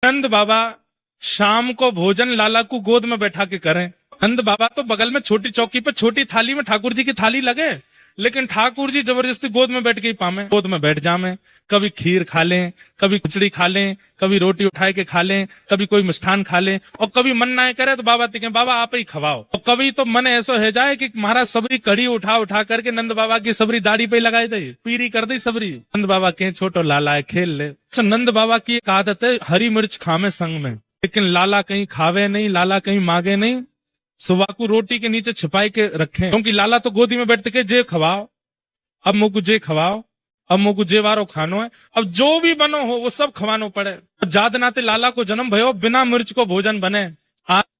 नंद बाबा शाम को भोजन लाला को गोद में बैठा के करें। नंद बाबा तो बगल में छोटी चौकी पर छोटी थाली में ठाकुर जी की थाली लगे, लेकिन ठाकुर जी जबरदस्ती गोद में बैठ के ही पामे, गोद में बैठ जामे। कभी खीर खा लें, कभी खिचड़ी खा लें, कभी रोटी उठाए के खा लें, कभी कोई मिष्ठान खा लें, और कभी मन ना करे तो बाबा तिके बाबा आप ही खवाओ। और कभी तो मन ऐसा है जाए कि महाराज सबरी कड़ी उठा उठा करके नंद बाबा की सबरी दाढ़ी पे लगाई दी, पीरी कर दी सबरी। नंद बाबा के छोटो लाला है खेल ले। अच्छा, नंद बाबा की एक आदत है हरी मिर्च खावे संग में, लेकिन लाला कहीं खावे नहीं, लाला कहीं मांगे नहीं, सुबह को रोटी के नीचे छिपाई के रखें, क्योंकि लाला तो गोदी में बैठते के जे खवाओ, अब मुझको जे खवाओ, अब मुझको जे वारो खानो है, अब जो भी बनो हो वो सब खवानो पड़े। जाद नाते लाला को जन्म भयो, बिना मिर्च को भोजन बने।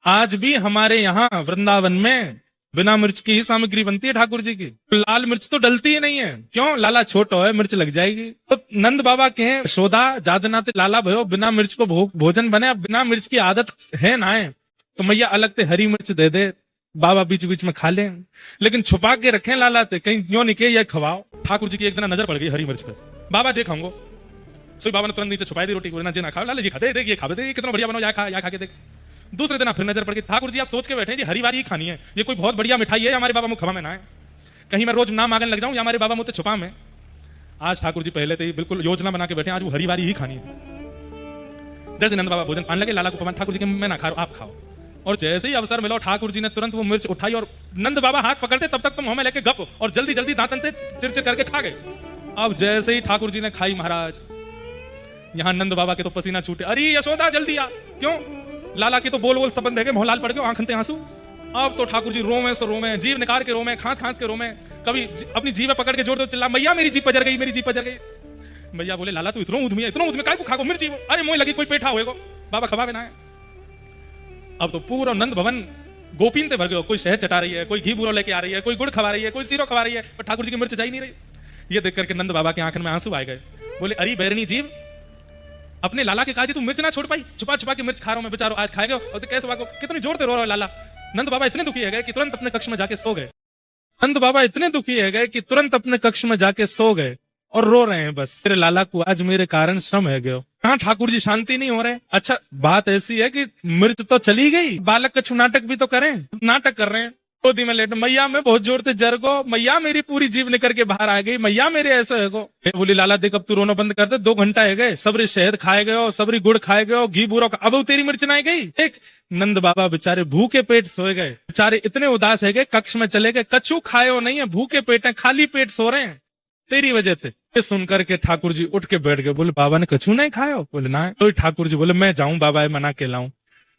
आज भी हमारे यहाँ वृंदावन में बिना मिर्च की ही सामग्री बनती है ठाकुर जी की। लाल मिर्च तो डलती ही नहीं है, क्यों? लाला छोटो है, मिर्च लग जाएगी। तो नंद बाबा के यशोदा जाद नाते लाला भयो, बिना मिर्च को भोजन बने। अब बिना मिर्च की आदत है ना है तो मैया अलग से हरी मिर्च दे दे, बाबा बीच बीच में खा लें, लेकिन छुपा के रखें लाला ते, कहीं यो निके ये खवाओ। ठाकुर जी की एक दिन नजर पड़ गई हरी मिर्च पे, बाबा जे खाऊंगो। सो बाबा ने तुरंत नीचे छुपाई दी रोटी को, ना जे ना खाओ, लाला जी खा दे, देख ये खा दे, कितना बढ़िया बनो, या खा के देख। दूसरे दिन फिर नजर पड़ गई, ठाकुर जी आज सोच के बैठे जी हरी वारी ही खानी है, ये कोई बहुत बढ़िया मिठाई है, हमारे बाबा मुँह खवा में ना है, कहीं मैं रोज ना मांगने लग जाऊं या हमारे बाबा मुझे छुपा में। आज ठाकुर जी पहले ही बिल्कुल योजना बना के बैठे, आज वो हरी वारी ही खानी है। जैसे नंद बाबा भोजन पाने लगे, लाला को पवन, ठाकुर जी के मैं ना खा रहा, आप खाओ। और जैसे ही अवसर मिला ठाकुर जी ने तुरंत वो मिर्च उठाई और नंद बाबा हाथ पकड़ते तब तक तो मुंह में लेके गप और जल्दी जल्दी दांतन से चिरचिर करके खा गए। अब जैसे ही ठाकुर जी ने खाई महाराज, यहां नंद बाबा के तो पसीना छूटे, अरे यशोदा जल्दी आ, क्यों? लाला की तो बोल बोल सबंध है, मोहलाल पड़ गए, आंखनते आंसू। अब तो ठाकुर जी रोमे से रोमे, जीव निकाल के रोमे, खांस खांस के रोमे, कभी अपनी जीभ पकड़ के जोर दो चिल्ला, मैया मेरी जीभ पजर गई, मेरी जीभ पजर गई। मैया बोले लाला तू इतना उधमी काय को खागो मिर्ची, अरे मोह लगी कोई पेठा होएगो, बाबा खवावे ना है। अब तो पूरा नंद भवन गोपीन ते भर गयो, कोई शहद चटा रही है, कोई घी बूरो लेके आ रही है, कोई गुड़ खवा रही है, कोई सीरो खवा रही है, पर ठाकुर जी की मिर्च जा ही नहीं रही। ये देख करके नंद बाबा के आंखन में आंसू आ गए, बोले अरे बैरनी जीव, अपने लाला के काजी तू मिर्च ना छोड़ पाई, छुपा छुपा के मिर्च खा रहा हूं मैं, बेचारो आज खाएगा। और कैसे बाको कितनी जोर से रो रहा है लाला। नंद बाबा इतने दुखी है गए कि तुरंत अपने कक्ष में जाके सो गए। नंद बाबा इतने दुखी है गए कि तुरंत अपने कक्ष में जाके सो गए और रो रहे हैं, बस मेरे लाला को आज मेरे कारण श्रम है गयो। हाँ, ठाकुर जी शांति नहीं हो रहे। अच्छा, बात ऐसी है कि मिर्च तो चली गई, बालक कछु नाटक भी तो करें, नाटक कर रहे हैं, गोदी में लेट, मैया में बहुत जोर से जर गो, मैया मेरी पूरी जीव निकल के बाहर आ गई, मैया मेरे ऐसे है गो। बोली लाला देख अब तू रोना बंद कर दे, 2 घंटा है गए, सबरी शहद खाए गए, सबरी गुड़ खाए गए, घी बूरा, अब तेरी मिर्च ना गई। एक नंद बाबा बेचारे भूखे पेट सोए गए, बेचारे इतने उदास है गए, कक्ष में चले गए, कछु खाए नहीं है, भूखे पेट है, खाली पेट सो रहे हैं तेरी वजह से। ये सुनकर के ठाकुर जी उठ के बैठ गए, बोले बाबा ने कछु नहीं खाया? बोले ना। तो ठाकुर जी बोले मैं जाऊं, बाबा मना के लाऊं।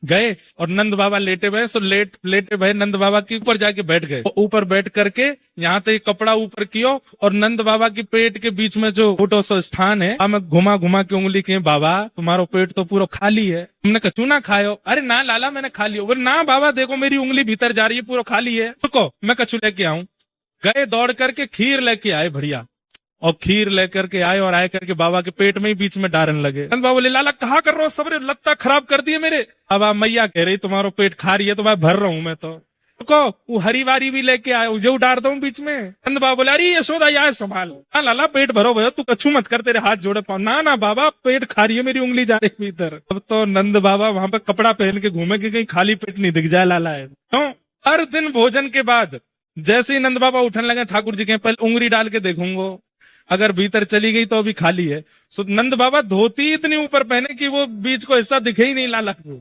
गए और नंद बाबा लेटे हुए, सो लेटे भय नंद बाबा के ऊपर जाके बैठ गए। ऊपर बैठ करके यहाँ तक कपड़ा ऊपर कियो और नंद बाबा के पेट के बीच में जो छोटो सा स्थान है, मैं घुमा घुमा के उंगली के, बाबा तुम्हारो पेट तो पूरा खाली है, तुमने कछु ना खायो? अरे ना लाला मैंने खा लियो। बोले ना बाबा देखो मेरी उंगली भीतर जा रही है, पूरा खाली है, रुको मैं कछु लेके आऊं। गए दौड़ करके खीर लेके आए बढ़िया, और खीर लेकर के आए और आए करके बाबा के पेट में ही बीच में डारन लगे। नंद बाबा बोले लाला कहा कर रहे हो, सबरे लत्ता खराब कर दिए मेरे। बाबा मैया कह रही तुम्हारो पेट खा रही है तो मैं भर रहा हूं, मैं तो रुको वो हरी वारी भी लेके आए, जो डार दूं बीच में। नंद बाबा बोले अरे यशोदा यार संभाल, हाँ लाला पेट भरो भयो, तू कछु मत कर, तेरे हाथ जोड़े पाओ। ना ना बाबा पेट खा रही है मेरी, उंगली जा रही भीतर। अब तो नंद बाबा वहां पे कपड़ा पहन के घूमे कि कहीं खाली पेट नहीं दिख जाए लाला है। तो हर दिन भोजन के बाद जैसे ही नंद बाबा उठने लगे, ठाकुर जी के पहले उंगली डाल के देखूंगो, अगर भीतर चली गई तो अभी खाली है। सो नंद बाबा धोती इतनी ऊपर पहने कि वो बीच को हिस्सा दिखे ही नहीं लाला को।